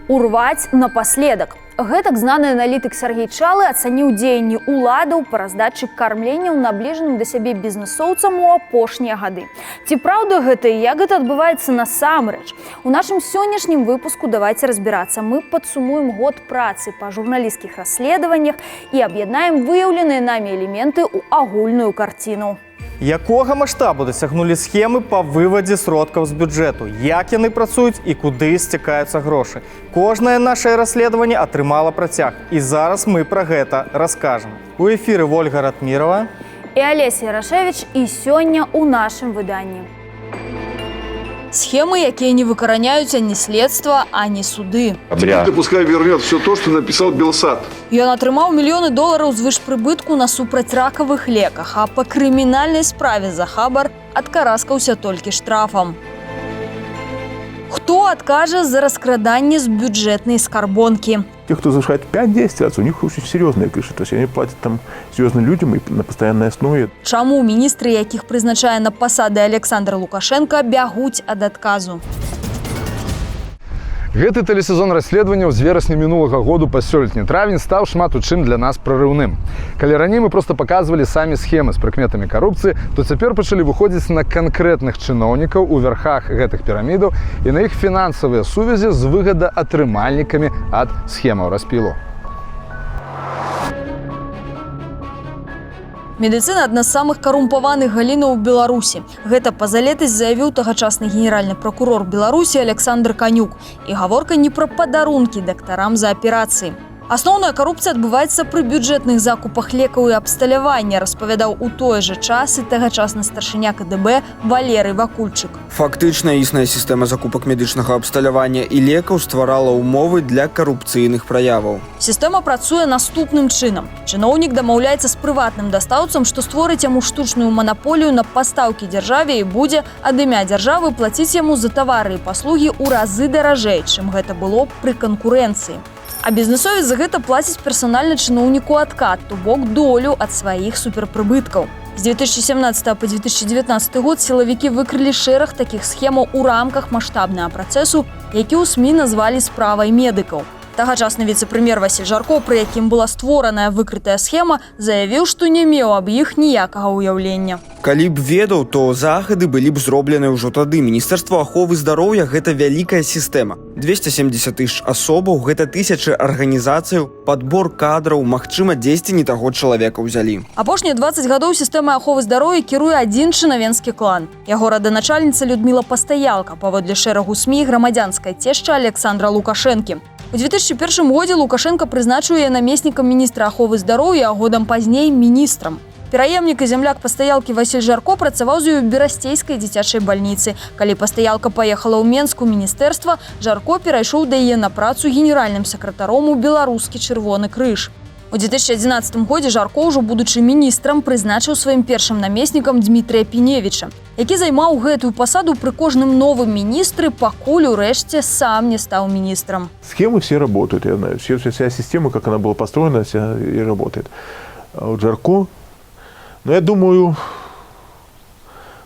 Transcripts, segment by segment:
Урваць напоследак. Гэтак знаны аналітык Сергей Чалы ацаніў дзеянні ўладаў па раздачы кармленняў набліжаным да сябе бізнесоўцам у апошнія гады. Ці праўда гэта і як гэта адбываецца насамрэч? У нашым сённяшнім выпуску давайце разбірацца. Мы падсумуем год працы па журналісцкіх расследаваннях і аб'яднаем выяўленыя намі элементы ў агульную карціну. Якога маштабу дасягнулі схемы па вывадзе сродкаў з бюджэту, як яны працуюць і куды сцякаюцца грошы. Кожнае нашае расследаванне атрымала працяг. І зараз мы пра гэта раскажам. У эфіры Вольга Ратмірова і Алеся Ярашевіч, і сёння ў нашым выданні. Схемы, якія не выкараняюць ані следства, ані суды. Теперь пускай вернет все то, что написал Белсат. Ён атрымаў мільёны долараў звышпрыбытку на супрацьракавых леках, а па крымінальнай справе за хабар адкараскаўся толькі штрафам. Хто адкажа за раскраданне з бюджэтнай скарбонкі? Те, кто завышает 5-10 раз, у них очень серьезные крыши. То есть они платят там серьезным людям и на постоянной основе. Чаму міністры, якіх прызначае на пасады Александр Лукашенко, бягуць ад адказу? Гэты тэлесезон расследаванняў з верасня мінулага году па сёлетні травень стаў шмат у чым для нас прарыўным. Калі раней мы проста паказвалі самі схемы з прыкметамі карупцыі, то цяпер пачалі выходзіць на канкрэтных чыноўнікаў у вярхах гэтых пірамідаў і на іх фінансавыя сувязі з выгадаатрымальнікамі ад схемаў распілу. Медыцына – адна з самых карумпаваных галінаў у Беларусі. Гэта пазалетась заявіў тагачасны генеральны прокурор Беларусі Александр Канюк. І гаворка не пра падарункі дактарам за аперацыі. Асноўная карупцыя адбываецца пры бюджэтных закупах лекаў і абсталявання, распавядаў у той жа час і тагачасны старшыня КДБ Валерый Вакульчык. Фактычна існая сістэма закупак медычнага абсталявання і лекаў стварала ўмовы для карупцыйных праяваў. Сістэма працуе наступным чынам. Чыноўнік дамаўляецца з прыватным дастаўцам, што створыць яму штучную манаполію на пастаўкі дзяржаве і будзе ад імя дзяржавы плаціць яму за тавары і паслугі ў разы даражэй, чым гэта было пры канкурэнцыі. А бізнесовец за гэта плаціць персанальна чыноўніку адкат, то бок долю ад сваіх суперпрыбыткаў. З 2017 по 2019 год сілавікі выкрылі шэраг такіх схемаў у рамках маштабнага працэсу, які ў СМІ назвалі справай медыкаў. Тагачасны віцэ-прэм'ер Васіль Жарко, пры якім была створаная выкрытая схема, заявіў, што не меў аб іх ніякага ўяўлення. Калі б ведаў, то захады былі б зроблены ўжо тады. Міністэрства аховы здароўя – гэта вялікая сістэма. 270 тысяч асобаў, гэта тысячы арганізацыяў, падбор кадраў, магчыма, дзесьці не таго чалавека ўзялі. Апошнія 20 гадоў сістэмай аховы здароўя кіруе адзін чынавенскі клан. Яго раданачальніца Людміла Пастаялка, паводле шэрагу СМІ, грамадзянская цешча Александра Лукашэнкі. У 2001 годзе Лукашенко прызначыў яе намеснікам міністра аховы здароўя, а годам пазней міністрам. Пераемнік і зямляк Пастаялкі Васіль Жарко працаваў з ёй у Берасцейскай дзіцячай бальніцы. Калі Пастаялка паехала ў Менск у міністэрства, Жарко перайшоў да яе на працу генеральным сакратаром у Беларускі чырвоны крыж. У 2011 годзе Жарко, ўжо будучы міністрам, прызначыў сваім першым намеснікам Дмітрыя Піневіча, які займаў гэтую пасаду пры кожным новым міністры, пакуль урэшце сам не стаў міністрам. Схемы все работают, я знаю. Вся система, как она была построена, вся и работает. А вот Жарко, я думаю,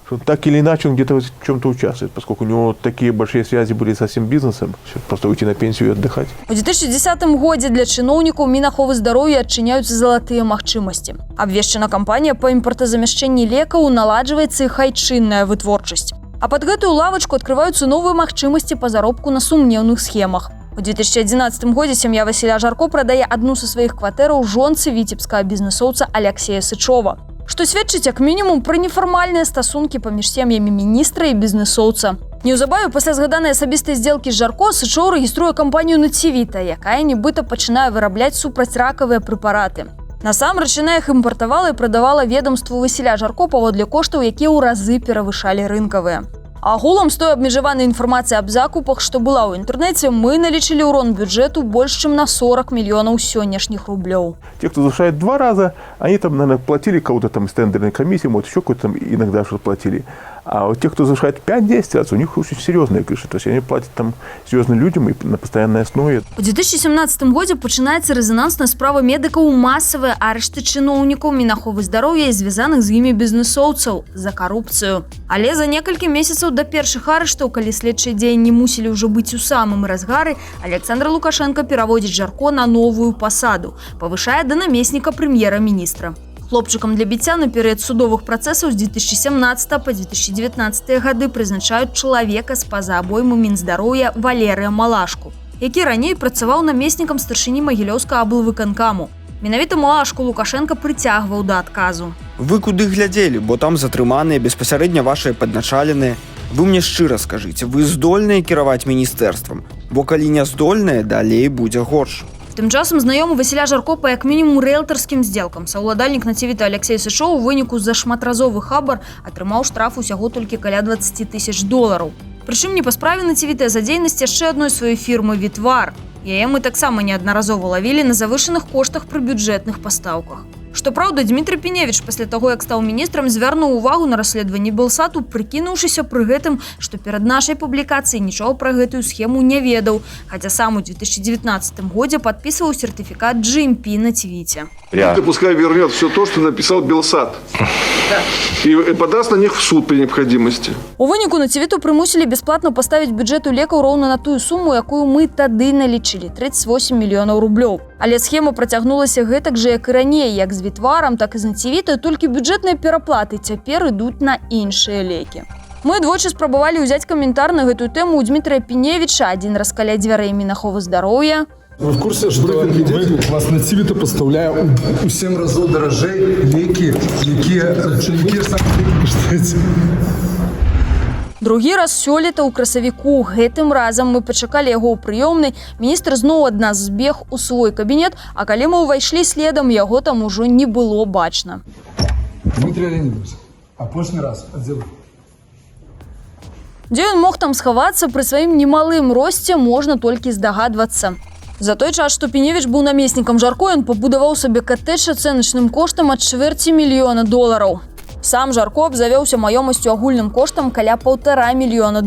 что так или иначе он где-то в чем-то участвует, поскольку у него такие большие связи были со всем бизнесом, просто уйти на пенсию и отдыхать. У 2010 годзе для чыноўнікаў Мінаховы здароўя адчыняюцца залатыя магчымасці. Абвешчана кампанія па імпартазамяшчэнні лекаў, наладжваецца іх айчынная вытворчасць. А пад гэтую лавачку адкрываюцца новыя магчымасці па заробку на сумнеўных схемах. У 2011 годзе сям'я Васіля Жарко прадае адну са сваіх кватэраў жонцы віцебскага бізнесоўца Алексея Сычова, што сведчыць як мінімум пра нефармальныя стасункі паміж сем'ямі міністра і бізнесоўца. Неўзабаве пасля згаданай асабістай здзелкі з Жарко Сычоў рэгіструе кампанію «Націвіта», якая нібыта пачынае вырабляць супрацьракавыя прэпараты. Насамрэч яна іх імпартавала і прадавала ведамству Васіля Жарко паводле коштаў, якія ў разы перавышалі рынкавыя. Агулам з той абмежаванай інфармацыі аб закупах, што была ў інтэрнэце, мы налічылі ўрон бюджэту больш чым на 40 мільёнаў сённяшніх рублёў. Те, кто завышает 2 раза, они там, наверное, платили кого-то там из тендерной комиссии, может, еще какой-то там иногда что-то платили. А вот те, кто завышает 5-10 раз, у них очень серьезные крыши. То есть они платят там серьезным людям и на постоянной основе. У 2017 годзе пачынаецца рэзанансная справа медыкаў у масавыя арышты чыноўнікаў Мінаховы здароўя і звязаных з імі бізнэсоўцаў за карупцыю. Але за некалькі месяцаў да першых арыштаў, калі следчыя дзеянні мусілі ўжо быць у самым разгары, Александр Лукашенко пераводзіць Жарко на новую пасаду, павышае да намесніка прэм'ера-міністра. Хлопчыкам для біцця на перыяд судовых працэсаў з 2017 па 2019 гады прызначаюць чалавека з-па-за абойму Мінздароўя Валерыя Малашку, які раней працаваў намеснікам старшыні Магілёўскага аблвыканкаму. Менавіта Малашку Лукашенко прыцягваў да адказу. Вы куды глядзелі, бо там затрыманыя беспасярэдня вашыя падначаленыя. Вы мне шчыра скажыце, вы здольныя кіраваць міністэрствам, бо калі не здольныя, далей будзе горш. Тым часам знаёмы Васіля Жарко па як мінімум рыэлтарскім здзелкам. Саўладальнік Націвіта Алексей Сышоў у выніку за шматразовы хабар атрымаў штраф усяго толькі каля $20 000. Прычым не па справе Націвітая за дзейнасць яшчэ адной сваёй фірмы «Вітвар». Яе мы таксама неаднаразова лавілі на завышаных коштах пры бюджэтных пастаўках. Што праўда, Дмітрый Піневіч пасля таго, як стаў міністрам, звярнуў увагу на расследаванні Белсату, прыкінуўшыся пры гэтым, што перад нашай публікацыяй нічога пра гэтую схему не ведаў, хаця сам у 2019 годзе падпісваў сертыфікат GMP на Твіце. Ты пускай вернет все то, что написал Белсат. И подаст на них в суд при необходимости. У выніку Націвіту прымусілі бясплатна паставіць бюджэту лекаў роўна на тую суму, якую мы тады налічылі – 38 мільёнаў рублёў. Але схема працягнулася гэтак жа, як і раней, як з Вітварам, так і з Націвітаю, толькі бюджэтныя пераплаты цяпер ідуць на іншыя лекі. Мы двойчы спрабавалі ўзяць каментар на гэтую тэму у Дмітрия Піневіча, адзін раз каля дзвярэй Мінаховы здароўя. Вы в курсе, что вас Націвіта поставляє у 7 разів дорожей леки, які самі коштують? Другі раз сёлета ў красавіку. Гэтым разам мы пачакалі яго ў прыёмнай. Міністр зноў ад нас збег у свой кабінет, а калі мы ўвайшлі следам, яго там ужо не было бачна. Дмитрий Леонидович, апошні раз, а дзе вы? Дзе ён мог там схавацца пры сваім немалым росце, можна толькі здагадвацца. За той час, што Піневіч быў намеснікам Жарко, ён пабудаваў сабе катэдж ацэначным коштам ад $250 000. Сам Жарко абзавёўся маёмасцю агульным коштам каля $1,5 мільёна.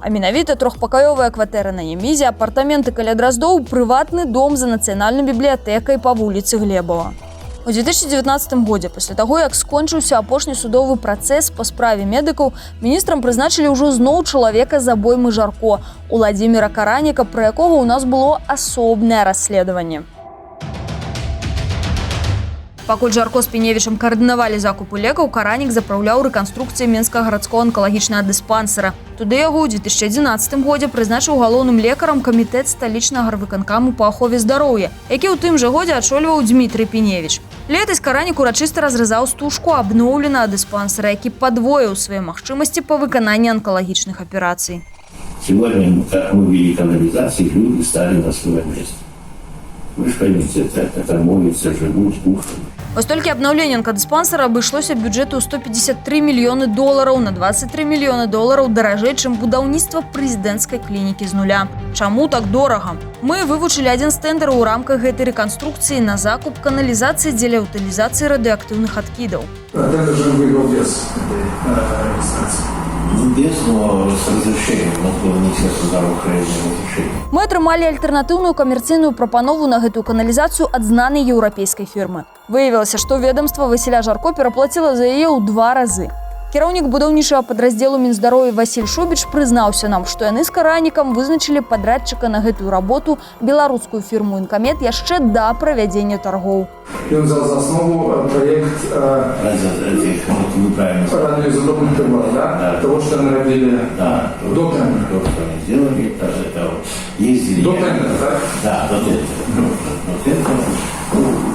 А менавіта трохпакаёвая кватэра на Емізе, апартаменты каля Драздоў, прыватны дом за нацыянальнай бібліятэкай па вуліцы Глебава. У 2019 годзе, пасля таго, як скончыўся апошні судовы працэс па справе медыкаў, міністрам прызначылі ўжо зноў чалавека з абоймы Жарко, Уладзіміра Караніка, пра якога ў нас было асобнае расследаванне. Пакуль Жарко з Піневічам каардынавалі закупы лекаў, Каранік запраўляў рэканструкцыі Менскага гарадскога анкалагічнага дыспансера. Туды яго ў 2011 годзе прызначыў галоўным лекарам камітэт сталічнага гарвыканкаму па ахове здароўя, які ў тым жа годзе ачольваў Дмітрий Піневіч. Летась Каранік урачыста разразаў стужку абноўленага дыспансера, які падвоіў свае магчымасці па выкананні анкалагічных аперацый. Сегодня, как мы ввели канализации, люди стали на своем месте. Вы же поймите, это моются, живут, кушают. Вось толькі абнаўленне онкадыспансера абышлося бюджэту $153 мільёны, на $23 мільёны даражэй, чым будаўніцтва прэзідэнцкай клінікі з нуля. Чаму так дорага? Мы вывучылі адзін з тэндараў у рамках гэтай рэканструкцыі на закуп каналізацыі дзеля утылізацыі радыеактыўных адкідаў. Тендер же выиграл без регистрации. Без, но с разрешением, Министерство здравоохранения разрешение. Мы атрымалі альтэрнатыўную камерцыйную прапанову на гэтую каналізацыю ад знанай еўрапейскай фірмы. Выявілася, што ведомства Васіля Жарко пераплаціла за яе ў 2 разы. Кіраўнік будаўнічага падраздзелу Мінздароўя Васіль Шубіч прызнаўся нам, што яны з Каранікам вызначылі падрадчыка на гэтую работу беларускую фірму «Інкамет» яшчэ да правядзення торгоў. Ён взял за основу проект радиоизотопных приборов, да? Того, что они родили до тендера. То, что они сделали, ездили. До тендера, да? Да, до тендера.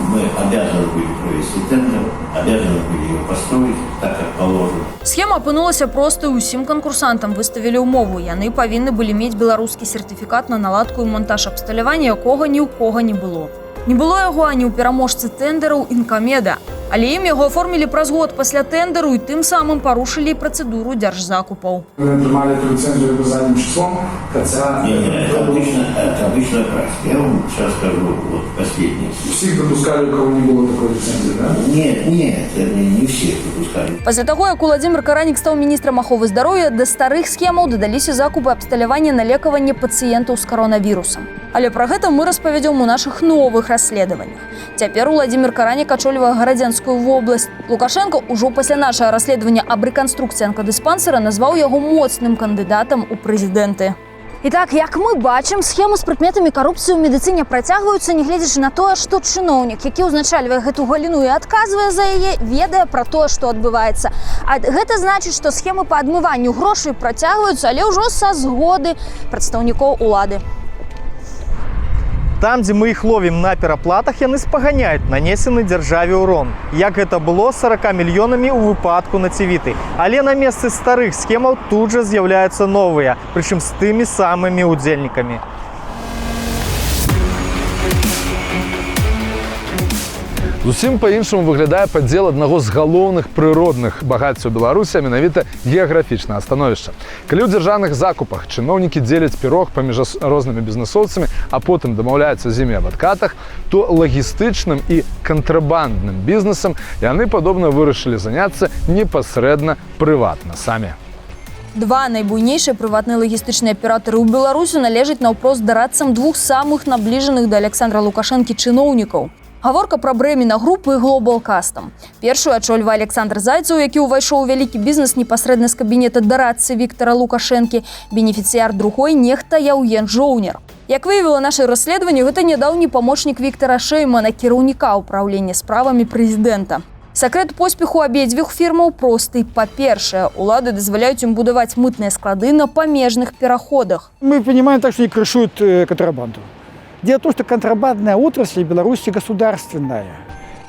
Мы обязаны были провести тендер, обязаны были его построить так, как положено. Схема апынулася простай, усім канкурсантам выставілі ўмову. Яны павінны былі мець беларускі сертыфікат на наладку і монтаж абсталявання, якога ні ў кога не было. Не было яго ані ў пераможцы тэндераў «Інкамеда». Але ім яго оформілі праз год пасля тэндеру і тым самым парушылі працэдуру дзяржзакупаў. Вы нажимали эту лицензию по задним числом, хотя... Нет, это обычная практика. Я вам сейчас скажу, вот последнее. Всех допускали, у кого не было такой лицензии, да? Нет, не всех допускали. Пасля таго, як Уладзімір Каранік стаў міністрам аховы здароўя, да старых схемаў дадаліся закупы абсталявання на лекаванне пацыентаў з каронавірусам. Але пра гэта мы распавядзём у нашых новых расследаваннях. Цяпер Уладзімір Каранік ачольвае Гарадзенскую вобласць. Лукашенко ўжо пасля нашага расследавання аб рэканструкцыі онкадыспансера назваў яго моцным кандыдатам у прэзідэнты. Итак, як мы бачым, схемы з прыкметамі карупцыі ў медыцыне працягваюцца, нягледзячы на тое, што чыноўнік, які ўзначальвае гэту галіну і адказвае за яе, ведае пра тое, што адбываецца. А гэта значыць, што схемы па адмыванню грошай працягваюцца, але ўжо са згоды прадстаўнікоў улады. Там, дзе мы іх ловім на пераплатах, яны спаганяюць нанесены дзяржаве ўрон. Як гэта было з 40 мільёнамі ў выпадку націвіты. Але на месцы старых схемаў тут жа з'яўляюцца новыя, прычым з тымі самымі удзельнікамі. Зусім па-іншаму выглядае падзел аднаго з галоўных прыродных багаццяў Беларусі, а менавіта геаграфічнае становішча. Калі ў дзяржаўных закупах чыноўнікі дзеляць пірог паміж рознымі бізнэсоўцамі, а потым дамаўляюцца з імі аб адкатах, то лагістычным і кантрабандным бізнесам яны, падобна, вырашылі заняцца непасрэдна прыватна самі. Два найбуйнейшыя прыватныя лагістычныя аператары ў Беларусі належаць наўпрост дарадцам двух самых набліжаных да Александра Лукашэнкі чыноўнікаў. Гаворка пра Бремена групы і Global Custom. Першую ачольвае Александр Зайцаў, які ўвайшоў у вялікі бізнес непасрэдна з кабінета дарадцы Віктара Лукашэнкі. Бенефіцыяр другой нехта Яўген Жоўнер. Як выявіла наше расследаванне, гэта нядаўні памочнік Віктара Шэймана, кіраўніка ўправлення справамі прэзідэнта. Сакрэт поспеху абедзвюх фірмаў просты. Па-першае, улады дазваляюць ім будаваць мытныя склады на памежных пераходах. Мы понимаем так, что они крышуют контрабанду. Дело в том, что контрабандная отрасль в Беларуси государственная.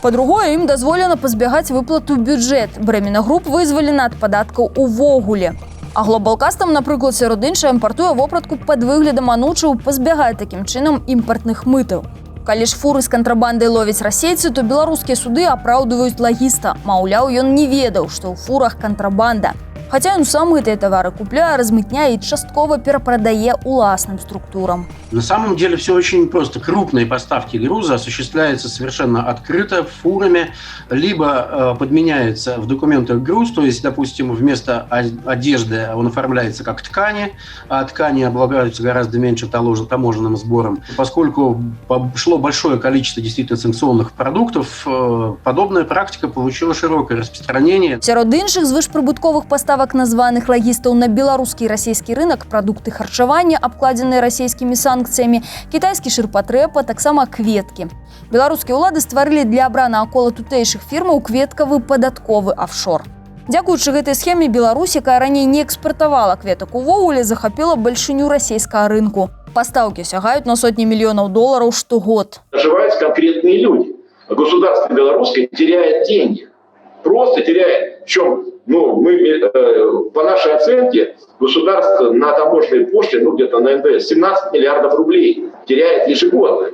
Па-другое, ім дазволена пазбягаць выплату ў бюджэт. Бремена груп вызвалена ад падаткаў увогуле. А Global Custom, напрыклад, сярод іншага, імпартуе вопратку пад выглядам анучаў, пазбягае такім чынам імпартных мытаў. Калі ж фуры з кантрабандай ловяць расейцы, то беларускія суды апраўдваюць лагіста. Маўляў, ён не ведаў, што ў фурах кантрабанда. Хаця ён сам гэтыя тавары купляе, размытняе і часткова перапрадае уласным структурам. На самом деле все очень просто. Крупные поставки груза осуществляются совершенно открыто фурами, либо подменяется в документах груз, то есть, допустим, вместо одежды он оформляется как ткани, а ткани облагаются гораздо меньше таможенным сбором. Поскольку шло большое количество действительно санкционных продуктов, подобная практика получила широкое распространение. Сярод іншых звышпрыбытковых поставак названых лагістаў на беларускі і расійскі рынок прадукты харчавання, абкладзеныя расійскімі санкцыямі, кітайскі шырпатрэб, а таксама кветкі. Беларускія ўлады стварылі для абрана акола тутэйшых фірмаў кветкавы падатковы офшор. Дзякуючы гэтай схеме Беларусь, якая раней не экспартавала кветак увогуле, захапіла бальшыню расійскага рынку. Пастаўкі сягаюць на сотні мільёнаў долараў штогод. Наживаются конкретные люди. Государство белорусское теряет деньги. Просто теряет. Причем, по нашей оценке, государство на таможенной пошлине, где-то на НДС, 17 миллиардов рублей теряет ежегодно.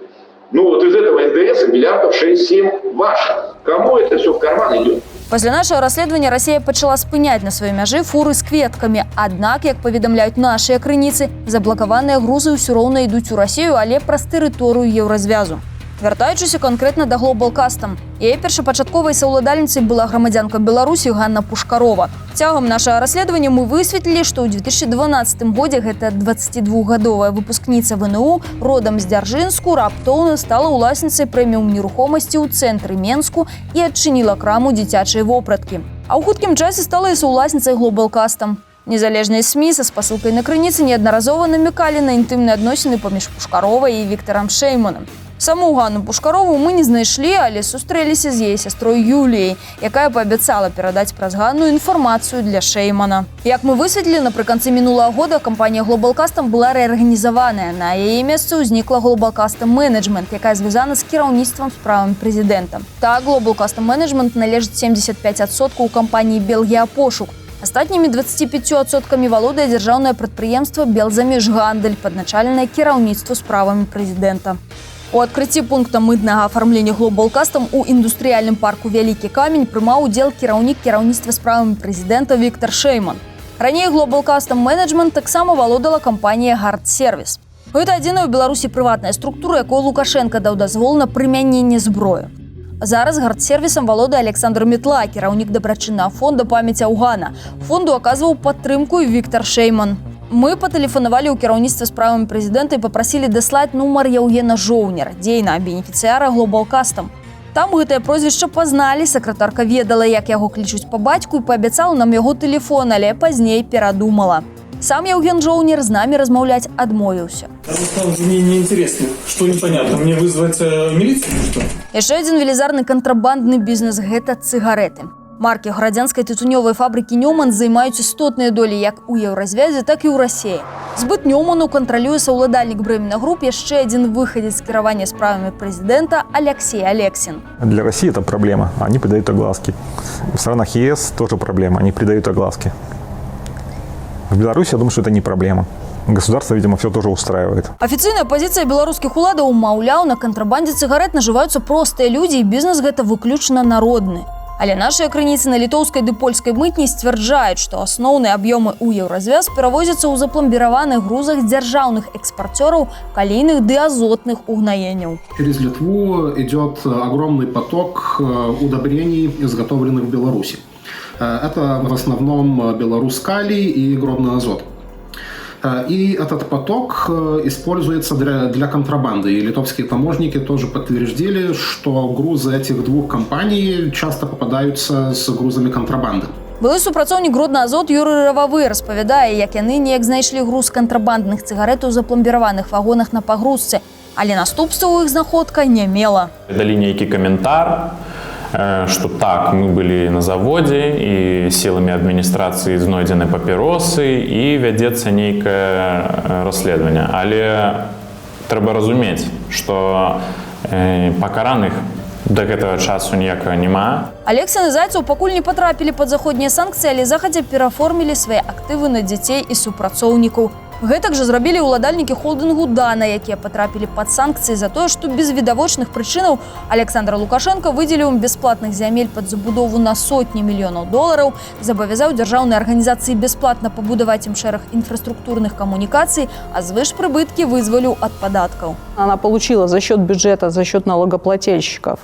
Из этого НДС миллиардов 6-7 ваших. Кому это все в карман идет? Пасля нашага расследавання Расія пачала спыняць на сваёй мяжы фуры з кветкамі. Аднак, як паведамляюць нашыя крыніцы, заблакаваныя грузы ўсё роўна ідуць у Расію, але праз тэрыторыю еўразвязу. Вяртаючыся канкрэтна да Global Custom. Яе першапачатковай саўладальніцай была грамадзянка Беларусі Ганна Пушкарова. Цягам нашага расследавання мы высветлілі, што ў 2012 годзе гэта 22-гадовая выпускніца ВНУ родам з Дзяржынску раптоўна стала ўласніцай прэміум нерухомасці ў цэнтры Менску і адчыніла краму дзіцячай вопраткі. А ў хуткім часе стала і саўласніцай Global Custom. Незалежныя СМІ са спасылкай на крыніцы неаднаразова намекалі на інтымныя адносіны паміж Пушкаровай і Віктарам Шэйманам. Саму Ганну Пушкарову мы не знайшлі, але сустрэліся з яе сястрой Юліяй, якая паабяцала перадаць праз Ганну інфармацыю для Шэймана. Як мы высветлілі, напрыканцы мінулага года кампанія Global Custom была рэарганізаваная. На яе месцы ўзнікла Global Custom Management, якая звязана з кіраўніцтвам справамі прэзідэнта. Так, Global Custom Management належыць 75% у кампаніі Белгеапошук. Астатнімі 25% валодае дзяржаўнае прадпрыемства Белзамежгандаль, падначаленае кіраўніцтву справамі прэзідэнта. У адкрыцці пункта мытнага афармлення глобалкастам у індустрыяльным парку Вялікі камень прымаў удзел кіраўнік кіраўніцтва справамі прэзідэнта Віктор Шейман. Раней глобалкастам менеджмент таксама валодала кампанія Гард Сервіс. Гэта адзіная ў Беларусі прыватная структура, якой Лукашенко даў дазвол на прымяненне зброі. Зараз Гард Сервісам валодае Александр Метла, кіраўнік дабрачыннага фонда памяці Аугана. Фонду аказваў падтрымку і Віктор Шейман. Мы патэлефанавалі ў кіраўніцтва справамі прэзідэнта і папрасілі даслаць нумар Яўгена Жоўнера, дзейнага бенефіцыяра глобалкастам. Там гэтае прозвішча пазналі, сакратарка ведала, як яго клічуць па бацьку і паабяцала нам яго тэлефон, але пазней перадумала. Сам Яўген Жоўнер з намі размаўляць адмовіўся. Мне неинтересно, что непонятно. Мне вызвать милицию, что? Яшчэ адзін велізарны кантрабандны бізнес – гэта цыгареты. Маркі градзянскай тытунёвай фабрыкі «Нёман» займаюць істотныя долі як у Еўразвязе, так і ў Расіі. Збыт «Нёману» кантралюе саўладальнік Бремена Груп, яшчэ адзін выхадзец з кіравання справамі прэзідэнта Алексей Алексин. Для России это проблема. Они придают огласки. В странах ЕС тоже проблема. Они придают огласки. В Беларуси, я думаю, что это не проблема. Государство, видимо, все тоже устраивает. Афіцыйная пазіцыя беларускіх уладаў, маўляў, на кантрабандзе цыгарет нажываюцца простыя людзі, і бізнес гэта выключна народны. Але нашыя крыніцы на літоўскай ды польскай мытні сцвярджаюць, што асноўныя аб'ёмы ў Еўразвяз перавозяцца ў запломбіраваных грузах дзяржаўных экспарцёраў калійных ды азотных угнаенняў. Через Литву идет огромный поток удобрений, изготовленных в Беларуси. Это в основном белорус-калий и горный азот. И этот поток используется для контрабанды. И литовские таможники тоже подтвердили, что грузы этих двух компаний часто попадаются с грузами контрабанды. Былы супрацоўнік Гродна Азот Юрый Рававы распавядае, як яны неяк знайшлі груз кантрабандных цыгарэт у запломбіраваных вагонах на пагрузцы, але наступстваў іх знаходка не мела. Далі нейкі каментар, что так, мы были на заводе, и силами администрации знойдены папиросы, и вядецца нейкае расследаванне. Але трэба разумець, что пакараных до гэтага часу ніякага няма. Алексін і Зайцаў пакуль не патрапілі пад заходнія санкцыі, але захадзя пераформілі свае актывы на дзяцей і супрацоўнікаў. Гэтак жа зрабілі ўладальнікі холдынгу «Дана», якія патрапілі пад санкцыі за тое, што без відавочных прычынаў Александр Лукашенко выдзеліў ім бясплатных зямель пад забудову на сотні мільёнаў долараў, забавязаў дзяржаўныя арганізацыі бясплатна пабудаваць ім шэраг інфраструктурных камунікацый, а звышпрыбыткі вызваліў ад падаткаў. Она получила за счет бюджета, за счет налогоплательщиков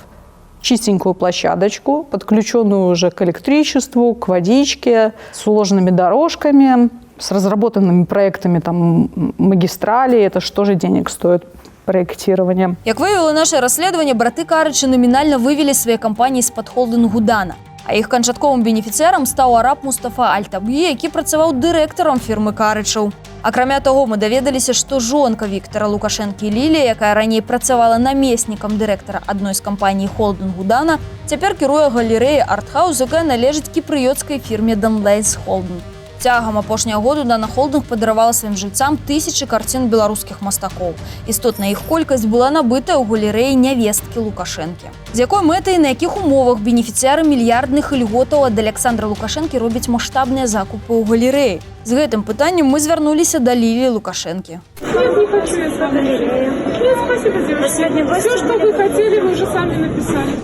чистенькую площадочку, подключенную уже к электричеству, к водичке, с уложенными дорожками, с разработанными проектами там, магистрали. Это что же денег стоит проектирование? Як выявило наше расследаванне, браты Карычы номінальна вывелі свае кампаніі з-пад холдынгу «Дана». А іх канчатковым бенефіцыярам стаў араб Мустафа Аль-Таб'і, які працаваў дырэктарам фірмы Карычаў. Акрамя таго, мы даведаліся, што жонка Віктора Лукашэнкі Лілія, якая раней працавала намеснікам дырэктара адной з кампаній холдынгу «Дана», цяпер кіруе галерэяй «Артхаус», якая належыць кіпрыёцкай фірме «Данлейс Холдинг». Цягам апошняга году Дана Холдинг падаравала сваім жыльцам тысячы карцін беларускіх мастакоў. Істотная іх колькасць была набытая ў галерэі нявесткі Лукашэнкі. З якой мэтай і на якіх умовах бенефіцыяры мільярдных ільготаў ад Александра Лукашэнкі робяць маштабныя закупы ў галерэі? З гэтым пытаннем мы звярнуліся да Ліліі Лукашэнкі. Я не хочу из галереи. Нет, спасибо, девушка. Все, что вы хотели, вы уже сами написали.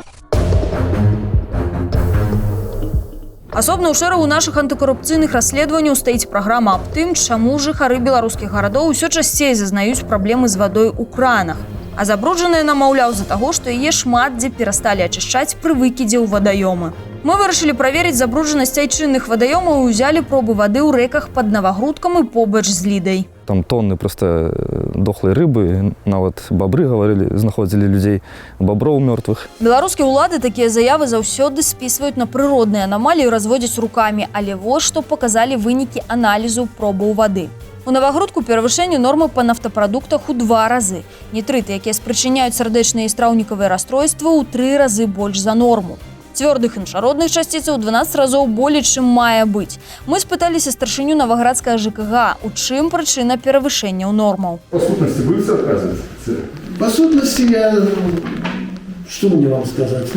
Асобна ў шэрагу нашых антыкарупцыйных расследаванняў стаіць праграма аб тым, чаму жыхары беларускіх гарадоў усё часцей зазнаюць праблемы з вадой у кранах. А забруджаныя нам, маўляў, з-за таго, што яе шмат дзе перасталі ачышчаць пры выкідзе ў вадаёмы. Мы вырашылі праверыць забруджанасць айчынных вадаёмаў і ўзялі пробы вады ў рэках пад Навагрудкам і побач з Лідай. Там тонны просто дохлай рыбы, нават бабры, гаварылі, знаходзілі людзей, баброў мёртвых. Беларускія ўлады такія заявы заўсёды спісваюць на прыродныя анамаліі і разводзяць рукамі, але вось што паказалі вынікі аналізу пробаў вады. У Навагрудку перавышэнне нормы па нафтапрадуктах у 2 разы. Нітрыты, якія спрычыняюць сардэчныя і страўнікавыя расстройствы, у 3 разы больш за норму. Цвёрдых іншародных часціцаў 12 разоў болей, чым мае быць. Мы спыталіся старшыню Наваградскага ЖКГ, у чым прычына перавышэнняў нормаў. По сутности будете отказывать? По сутности я... Что мне вам сказать?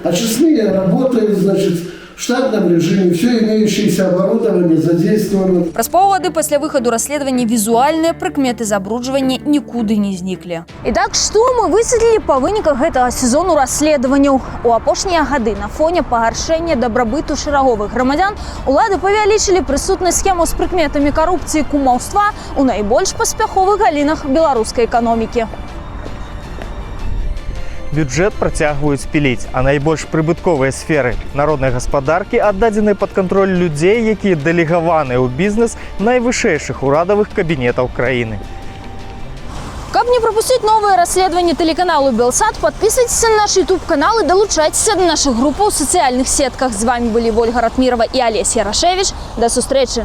Очистные работают, значит, в штатном режиме, все имеющееся оборудование задействовано. Праз паўгады пасля выхаду расследавання візуальныя прыкметы забруджвання нікуды не зніклі. І так, што мы высветлілі па выніках гэтага сезону расследаванняў? У апошнія гады на фоне пагаршэння дабрабыту шараговых грамадзян улады павялічылі прысутнасць схемаў з прыкметамі карупцыі і кумаўства у найбольш паспяховых галінах беларускай эканомікі. Бюджэт працягваюць піліць, а найбольш прыбытковыя сферы народнай гаспадаркі аддадзены пад кантроль людзей, якія дэлегаваныя ў бізнес найвышэйшых урадавых кабінетаў краіны. Каб не пропустить новые расследования телеканалу Белсат, подписывайтесь на наш YouTube-канал и долучайтесь до наших групп в социальных сетках. С вами были Ольга Ратмирова и Олеся Ярошевич. До встречи!